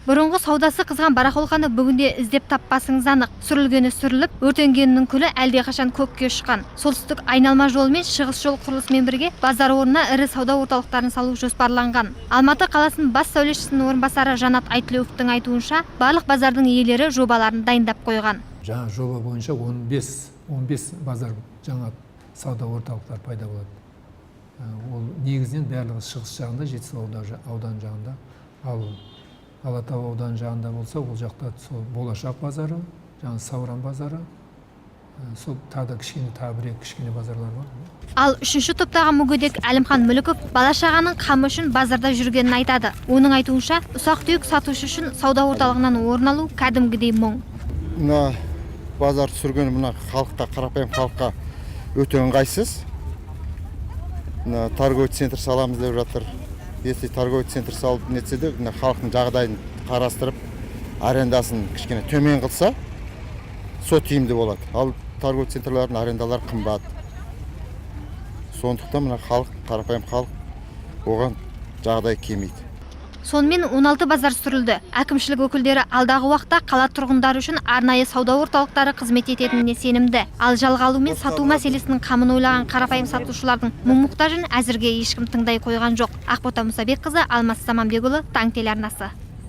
Бұрынғы саудасы қызған барахолқаны бүгінде іздеп таппасыңыз анық. Сүрілгені сүріліп, өртенгенінің күлі әлдеқашан көкке ұшқан. Солтүстік айналма жол мен шығыс жол құрылысымен бірге базар орнына ірі сауда орталықтарын салу жоспарланған. Алматы қаласының бас сәулетшісінің орынбасары Жанат Айтілеуовтың айтуынша, барлық базардың иелері жобаларын дайындап қойған. Жаңа жоба бойынша 15 базар жаңа сауда орталықтар пайда болады. Ол негізінен барлығы шығыс жағында, Жетісу аудан жағында, ал Алатау аудан жағында болса, ол жақта сол Болашақ базары, жаңа Сауран базары, сол тағы бір кішкене базарлар бар. Ал үшінші топтағы мүгедек Әлімхан Мүліков бала-шағаның қамы үшін базарда жүргенін айтады. Оның айтуынша, ұсақ-түйек сатушы үшін сауда орталығынан орын алу кәдімгідей мұң. Мына базар түсірген мына халыққа, қарапайым халыққа өте ыңғайсыз. Мына торговый центр саламыз деп жатыр. Если торговый центр салып нетсе де, халықтың жағдайын қарастырып, арендасын кішкене төмен қылса, со тиімді болады. Ал торговый центрлардың арендалары қымбат. Сондықтан мына халық, қарапайым халық оған жағдай келмейді. Сонымен 16 базар сүрілді. Әкімшілік өкілдері алдағы уақытта қала тұрғындары үшін арнайы сауда орталықтары қызмет ететініне сенімді. Ал жалға алу мен сату мәселесінің қамын ойлаған қарапайым сатушылардың мұң-мұқтажын әзірге ешкім тыңдай қойған жоқ. Ақбота Мұсабекқызы, Алмас Саманбекұлы, Таң телеарнасы.